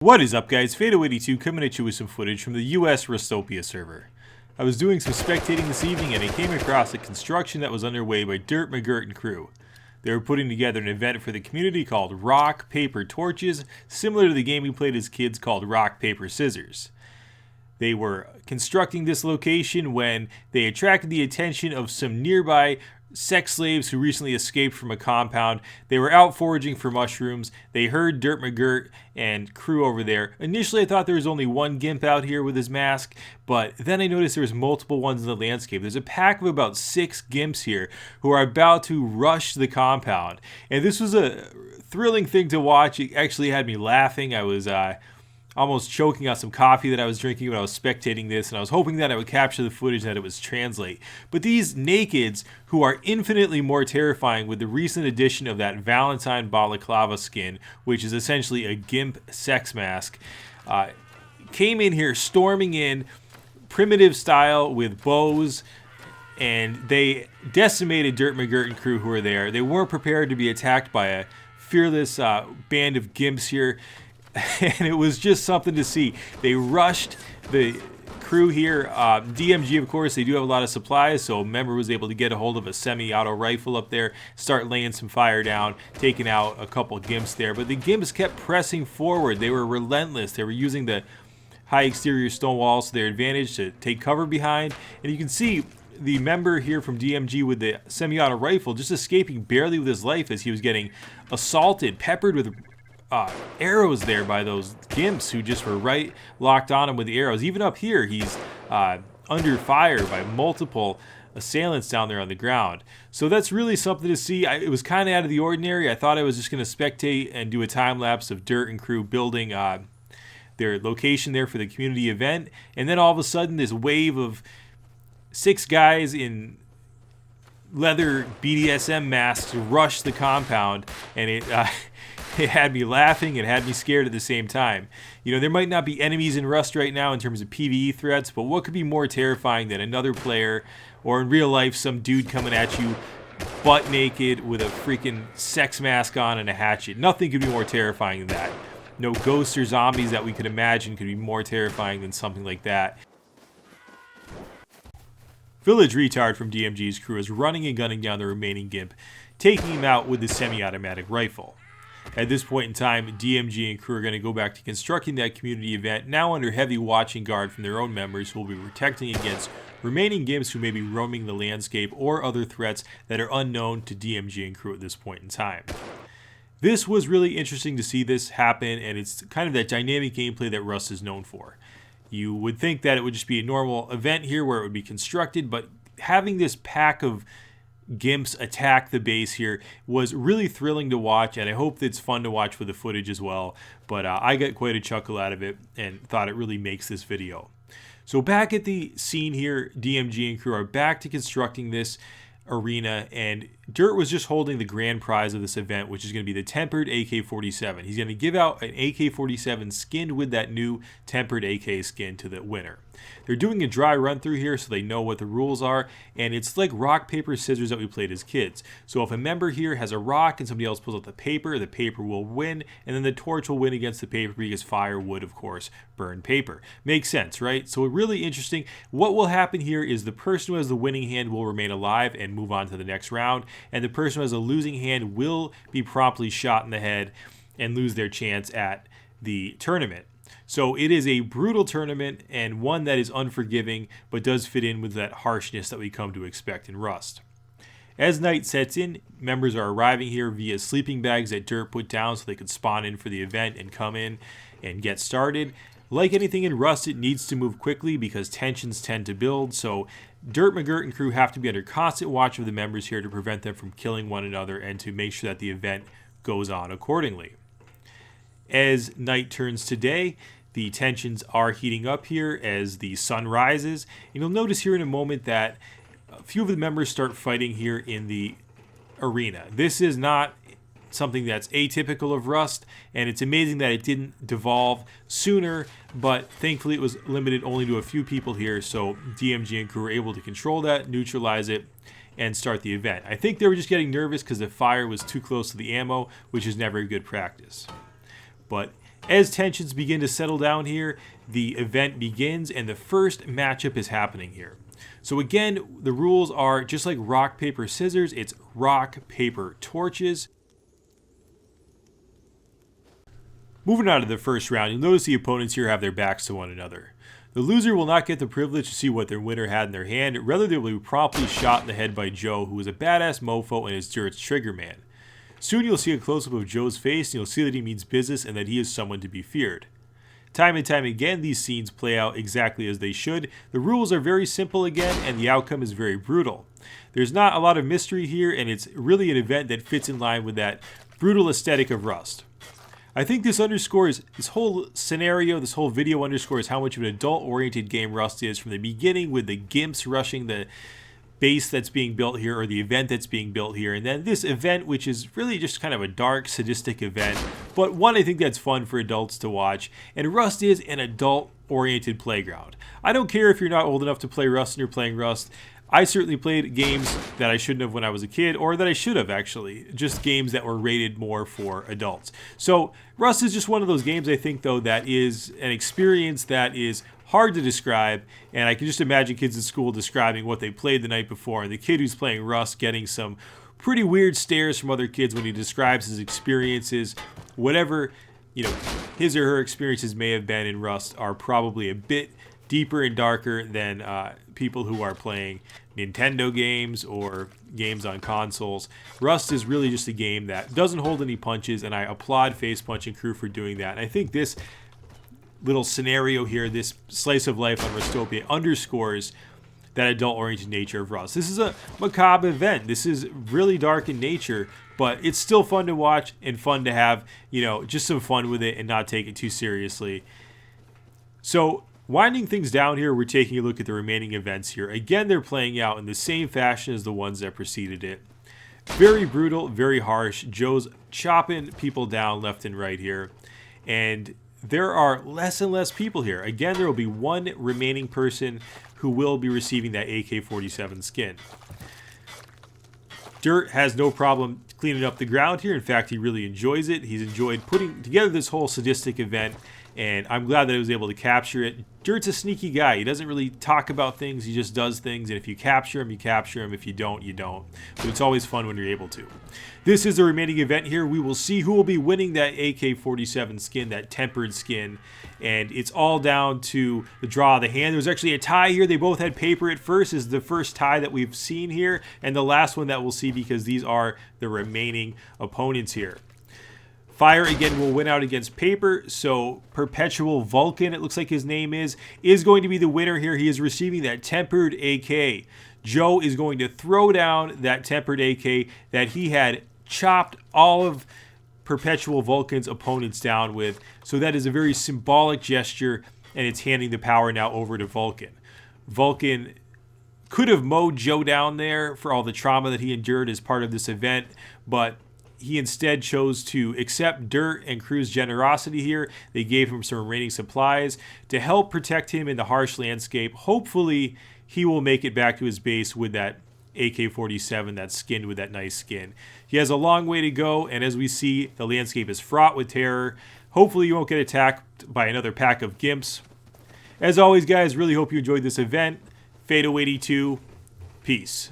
What is up, guys? Fado82 coming at you with some footage from the US Rustopia server. I was doing some spectating this evening and I came across a construction that was underway by Dirt McGirt and crew. They were putting together an event for the community called Rock, Paper, Torches, similar to the game we played as kids called Rock, Paper, Scissors. They were constructing this location when they attracted the attention of some nearby sex slaves who recently escaped from a compound. They were out foraging for mushrooms. They heard Dirt McGirt and crew over there. Initially, I thought there was only one Gimp out here with his mask, but then I noticed there was multiple ones in the landscape. There's a pack of about 6 Gimps here who are about to rush the compound. And this was a thrilling thing to watch. It actually had me laughing. I was almost choking on some coffee that I was drinking when I was spectating this, and I was hoping that I would capture the footage and that it was translate. But these nakeds, who are infinitely more terrifying with the recent addition of that Valentine balaclava skin, which is essentially a Gimp sex mask, came in here storming in primitive style with bows, and they decimated Dirt McGirt and crew who were there. They weren't prepared to be attacked by a fearless band of Gimps here. And it was just something to see. They rushed the crew here. DMG, of course, they do have a lot of supplies, so a member was able to get a hold of a semi-auto rifle up there, start laying some fire down, taking out a couple Gimps there. But the Gimps kept pressing forward. They were relentless. They were using the high exterior stone walls to their advantage to take cover behind. And you can see the member here from DMG with the semi-auto rifle just escaping barely with his life as he was getting assaulted, peppered with arrows there by those Gimps who just were right locked on him with the arrows. Even up here, he's under fire by multiple assailants down there on the ground. So that's really something to see. It was kind of out of the ordinary. I thought I was just going to spectate and do a time lapse of Dirt and crew building their location there for the community event, and then all of a sudden this wave of 6 guys in leather BDSM masks rushed the compound, and it had me laughing and had me scared at the same time. You know, there might not be enemies in Rust right now in terms of PvE threats, but what could be more terrifying than another player, or in real life, some dude coming at you butt naked with a freaking sex mask on and a hatchet? Nothing could be more terrifying than that. No ghosts or zombies that we could imagine could be more terrifying than something like that. Village Retard from DMG's crew is running and gunning down the remaining Gimp, taking him out with the semi-automatic rifle. At this point in time, DMG and crew are going to go back to constructing that community event, now under heavy watching guard from their own members who will be protecting against remaining Gimps who may be roaming the landscape or other threats that are unknown to DMG and crew at this point in time. This was really interesting to see this happen, and it's kind of that dynamic gameplay that Rust is known for. You would think that it would just be a normal event here where it would be constructed, but having this pack of Gimps attack the base here was really thrilling to watch, and I hope it's fun to watch with the footage as well. But I got quite a chuckle out of it and thought it really makes this video. So back at the scene here, DMG and crew are back to constructing this arena, and Dirt was just holding the grand prize of this event, which is going to be the tempered AK-47. He's going to give out an AK-47 skinned with that new tempered AK skin to the winner. They're doing a dry run through here so they know what the rules are, and it's like rock, paper, scissors that we played as kids. So if a member here has a rock and somebody else pulls out the paper will win, and then the torch will win against the paper because fire would, of course, burn paper. Makes sense, right? So really interesting. What will happen here is the person who has the winning hand will remain alive and move on to the next round, and the person who has a losing hand will be promptly shot in the head and lose their chance at the tournament. So it is a brutal tournament, and one that is unforgiving, but does fit in with that harshness that we come to expect in Rust. As night sets in, members are arriving here via sleeping bags that Dirt put down so they could spawn in for the event and come in and get started. Like anything in Rust, it needs to move quickly because tensions tend to build, so Dirt McGirt and crew have to be under constant watch of the members here to prevent them from killing one another and to make sure that the event goes on accordingly. As night turns to day, the tensions are heating up here as the sun rises. And you'll notice here in a moment that a few of the members start fighting here in the arena. This is not something that's atypical of Rust, and it's amazing that it didn't devolve sooner, but thankfully it was limited only to a few people here, so DMG and crew were able to control that, neutralize it, and start the event. I think they were just getting nervous because the fire was too close to the ammo, which is never a good practice. But As tensions begin to settle down here, the event begins and the first matchup is happening here. So again, the rules are just like rock, paper, scissors. It's rock, paper, torches. Moving on to the first round, you'll notice the opponents here have their backs to one another. The loser will not get the privilege to see what their winner had in their hand. Rather, they will be promptly shot in the head by Joe, who is a badass mofo and is Dirt's trigger man. Soon you'll see a close-up of Joe's face, and you'll see that he means business and that he is someone to be feared. Time and time again, these scenes play out exactly as they should. The rules are very simple again, and the outcome is very brutal. There's not a lot of mystery here, and it's really an event that fits in line with that brutal aesthetic of Rust. I think this underscores, this whole scenario, this whole video underscores how much of an adult-oriented game Rust is from the beginning, with the Gimps rushing the base that's being built here, or the event that's being built here, and then this event, which is really just kind of a dark, sadistic event, but one I think that's fun for adults to watch. And Rust is an adult-oriented playground. I don't care if you're not old enough to play Rust and you're playing Rust. I certainly played games that I shouldn't have when I was a kid, or that I should have actually, just games that were rated more for adults. So Rust is just one of those games, I think, though, that is an experience that is hard to describe, and I can just imagine kids in school describing what they played the night before, and the kid who's playing Rust getting some pretty weird stares from other kids when he describes his experiences. Whatever, his or her experiences may have been in Rust are probably a bit deeper and darker than people who are playing Nintendo games or games on consoles. Rust is really just a game that doesn't hold any punches, and I applaud Face Punching Crew for doing that. And I think this little scenario here, this slice of life on Rustopia, underscores that adult-oriented nature of Rust. This is a macabre event. This is really dark in nature, but it's still fun to watch and fun to have, just some fun with it and not take it too seriously. So, winding things down here, we're taking a look at the remaining events here. Again, they're playing out in the same fashion as the ones that preceded it. Very brutal, very harsh. Joe's chopping people down left and right here. And there are less and less people here. Again, there will be one remaining person who will be receiving that AK-47 skin. Dirt has no problem cleaning up the ground here. In fact, he really enjoys it. He's enjoyed putting together this whole sadistic event, and I'm glad that I was able to capture it. Dirt's a sneaky guy. He doesn't really talk about things. He just does things, and if you capture him, you capture him. If you don't, you don't. But it's always fun when you're able to. This is the remaining event here. We will see who will be winning that AK-47 skin, that tempered skin, and it's all down to the draw of the hand. There's actually a tie here. They both had paper at first. This is the first tie that we've seen here, and the last one that we'll see, because these are the remaining opponents here. Fire, again, will win out against paper, so Perpetual Vulcan, it looks like his name is going to be the winner here. He is receiving that tempered AK. Joe is going to throw down that tempered AK that he had chopped all of Perpetual Vulcan's opponents down with, so that is a very symbolic gesture, and it's handing the power now over to Vulcan. Vulcan could have mowed Joe down there for all the trauma that he endured as part of this event, but he instead chose to accept Dirt and Crew's generosity here. They gave him some remaining supplies to help protect him in the harsh landscape. Hopefully, he will make it back to his base with that AK-47 that's skinned with that nice skin. He has a long way to go, and as we see, the landscape is fraught with terror. Hopefully, you won't get attacked by another pack of Gimps. As always, guys, really hope you enjoyed this event. Fado82, peace.